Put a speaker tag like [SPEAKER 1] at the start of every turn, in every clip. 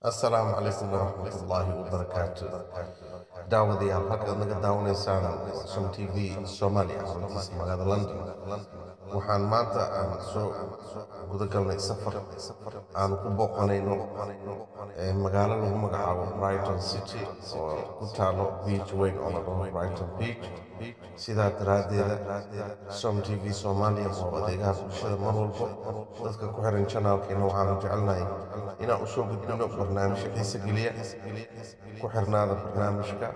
[SPEAKER 1] السلام عليكم ورحمة الله وبركاته. daawadayaal halkaad naga daawanaysaan som t v soomaaliya xaruntiisa magaalada london. waxaan maanta aan soo guda galnay safar aan ku booqanayno magaalo lagu magacaabo brighton city oo ku taalo beach weyn oo la dhaho brighton beach. sidaa daraaddeeda som t v soomaaliya oo adeegaha bulshada mar walbo dadka ku xiran janaalkeena waxaanu jecelnahay inaan usoo gudbino barnaamijyo xiise geliya. ku xirnaada barnaamijka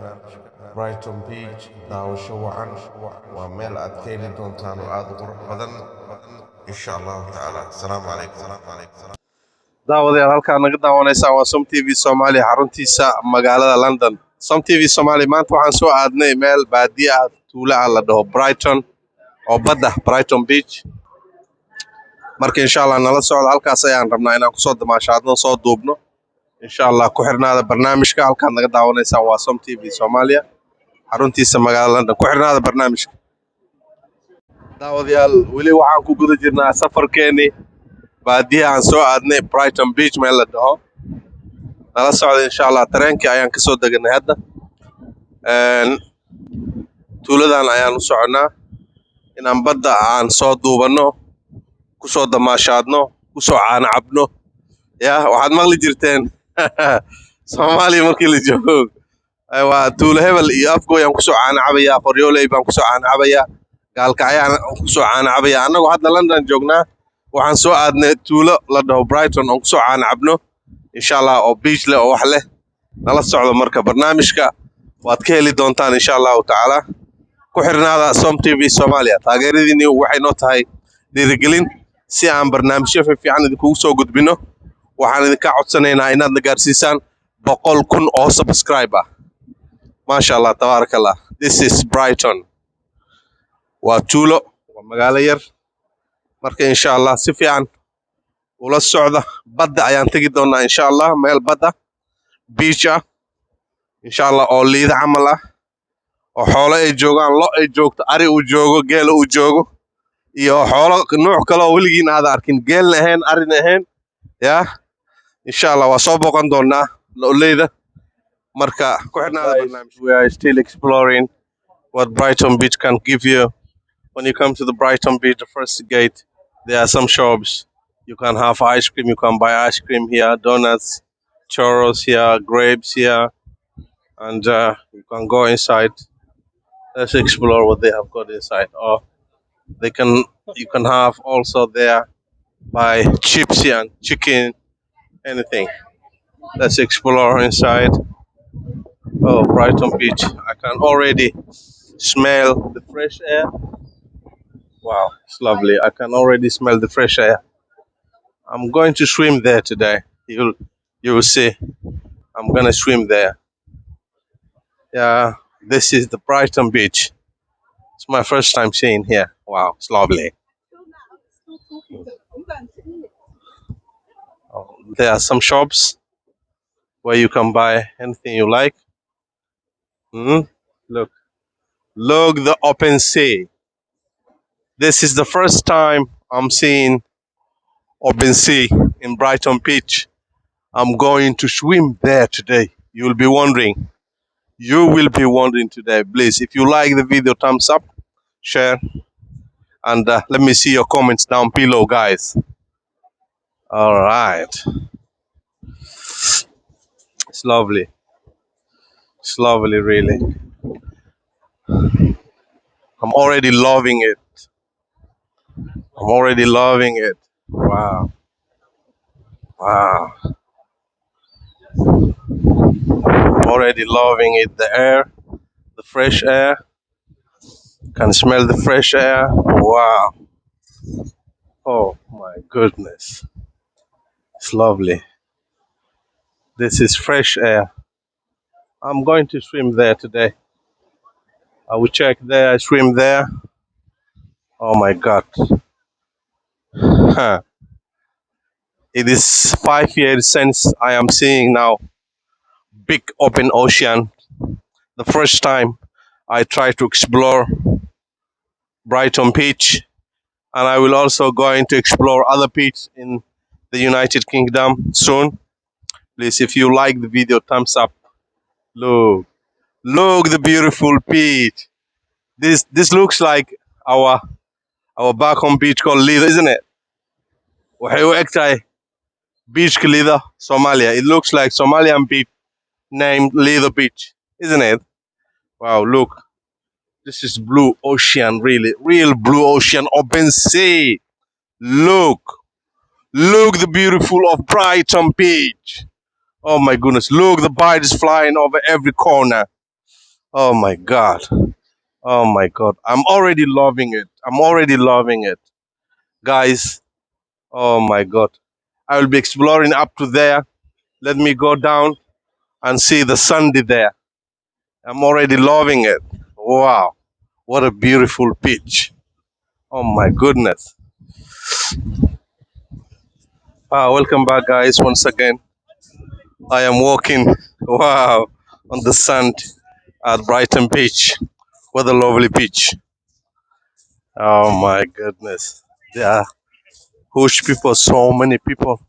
[SPEAKER 1] brighton beach daawasho wacan waa meel aad ka heli doontaan oo aad u qurux badan insha allahu tacaala. asalaamu calaykum.
[SPEAKER 2] daawadayaal halkaa naga daawanaysaan waa som t v soomaaliya xaruntiisa magaalada london. som t v soomaaliya maanta waxaan soo aadnay meel baadiye ah tuulo ah la dhaho brighton oo badda brighton beach. marka insha allah nala socda, halkaas ayaan rabnaa inaan kusoo damaashaadno soo duubno insha allah. ku xirnaada barnaamijka halkaad naga daawanaysaan waa som t v soomaaliya xaruntiisa magaalada london. ku xirnaada barnaamijka daawadayaal. weli waxaan ku guda jirnaa safarkeenii baadiye aan soo aadnay brighton beach meel la dhaho. nala socda insha allah. tareenkii ayaan kasoo deganay hadda. tuuladan ayaan u soconnaa inaan badda aan soo duubanno, kusoo damaashaadno, kusoo caana cabno. ya waxaad maqli jirteen soomaaliya markii la joogo waa tuulo hebel iyo afgooyaan kusoo caana cabayaa, qoryooley baan kusoo caana cabayaa, gaalkacyaan kusoo caana cabayaa. annagoo hadda london joognaa waxaan soo aadnay tuulo la dhaho brighton oon kusoo caana cabno insha allah, oo beach leh oo wax leh. nala socdo marka barnaamijka waad ka heli doontaan insha allahu tacaala. ku xirnaada som t v soomaaliya. taageeradiinni waxay noo tahay dhiirigelin si aan barnaamijyo fiican idinkugu soo gudbino. waxaan idinka codsanaynaa inaad na gaarsiisaan 100,000 oo subscribe ah. maasha allah tabaaraka allah. this is brighton. waa tuulo, waa magaalo yar. marka insha allah si fiican ula socda. badda ayaan tegi doonaa insha allah, meel badda beach ah insha allah, oo liida camal ah, oo xoolo ay joogaan, lo ay joogto, ari uu joogo, geela uu joogo, iyo xoolo nuuc kale oo weligiin aad arkin, geelna ahayn arina ahayn. ya insha allah waa soo booqan doonaa loleyda. marka ku xirnaada barnaamij. We are still exploring what Brighton Beach can give you. When you come to the Brighton Beach, the first gate, there are some shops. You can have ice cream. You can buy ice cream here, donuts, churros here, grapes here, and you can go inside. Let's explore what they have got inside. Or you can have also there buy chips here and chicken, anything. Let's explore inside. Oh, Brighton Beach. I can already smell the fresh air. Wow, it's lovely. I can already smell the fresh air. I'm going to swim there today. You will see. I'm gonna swim there. Yeah, this is the Brighton Beach. It's my first time seeing here. Wow, it's lovely. Oh, there are some shops where you can buy anything you like. Look, the open sea. This is the first time I'm seeing open sea in Brighton Beach. I'm going to swim there today. You will be wondering today. Please, if you like the video, thumbs up, share, and let me see your comments down below, guys. All right. It's lovely. It's lovely, really. I'm already loving it. Wow. I'm already loving it. The air, the fresh air. Can smell the fresh air. Wow. Oh my goodness. It's lovely. This is fresh air. I'm going to swim there today. I will check there, swim there. Oh my God. It is 5 years since I am seeing now big open ocean. The first time I try to explore Brighton Beach, and I will also going to explore other beaches in the United Kingdom soon. Please, if you like the video, thumbs up. Look, look the beautiful beach. This looks like our back home beach called Lido, isn't it? Waxay u eg tahay beachka Lido, Somalia. It looks like Somalian beach named Lido Beach, isn't it? Wow, look. This is blue ocean, really. Real blue ocean, open sea. Look. Look the beautiful of Brighton Beach. Oh my goodness. Look, the birds flying over every corner. Oh my God. Oh my God. I'm already loving it. I'm already loving it. Guys, oh my God. I will be exploring up to there. Let me go down and see the Sunday there. I'm already loving it. Wow. What a beautiful beach. Oh my goodness. Welcome back, guys. Once again, I am walking, wow, on the sand at Brighton Beach. What a lovely beach. Oh my goodness. There are huge people, so many people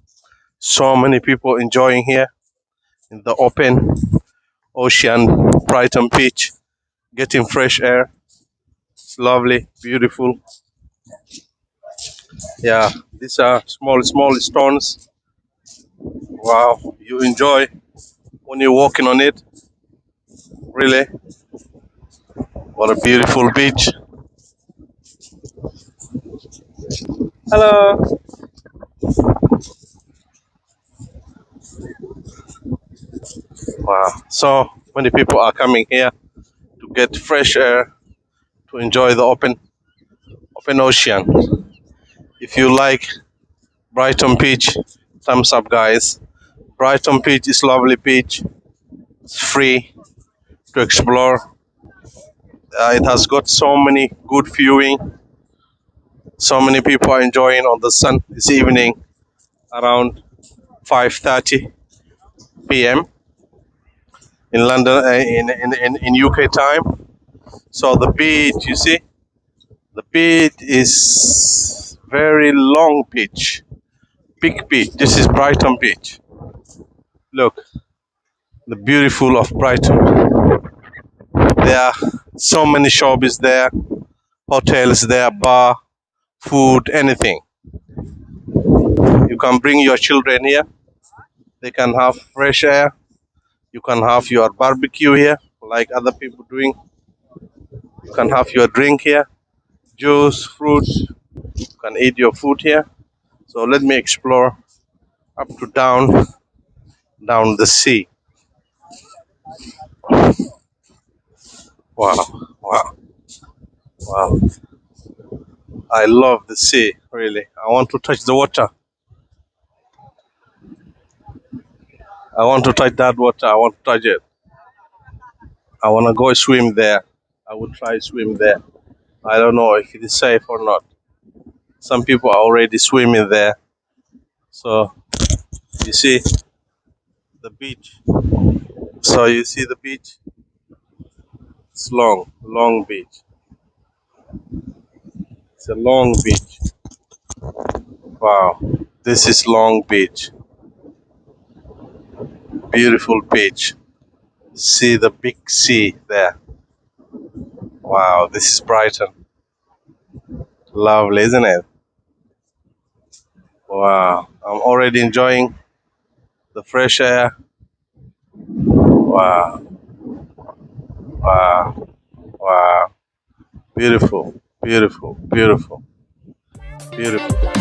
[SPEAKER 2] enjoying here in the open ocean, Brighton Beach, getting fresh air. It's lovely, beautiful. Yeah, these are small stones. Wow, you enjoy when you're walking on it. Really, what a beautiful beach. Hello. Wow, so many people are coming here to get fresh air, to enjoy the open ocean. If you like Brighton Beach, thumbs up, guys. Brighton Beach is lovely beach. It's free to explore. It has got so many good viewing. So many people are enjoying on the sun this evening around 5:30 p.m. in London, in UK time. So the beach, you see, the beach is very long beach, big beach. This is Brighton Beach. Look, the beautiful of Brighton. There are so many shops there, hotels there, bar, food, anything. You can bring your children here. They can have fresh air. You can have your barbecue here, like other people doing. You can have your drink here, juice, fruits. You can eat your food here. So let me explore up to down the sea. Wow, wow, wow. I love the sea, really. I want to touch the water. I want to touch that water. I want to touch it. I want to go swim there. I will try swim there. I don't know if it is safe or not. Some people are already swimming there. So you see the beach. So you see the beach. It's long beach. It's a long beach. Wow, this is Long Beach. Beautiful beach. See the big sea there. Wow, this is Brighton. Lovely, isn't it? Wow, I'm already enjoying the fresh air. Wow, wow, wow. Beautiful, beautiful, beautiful, beautiful.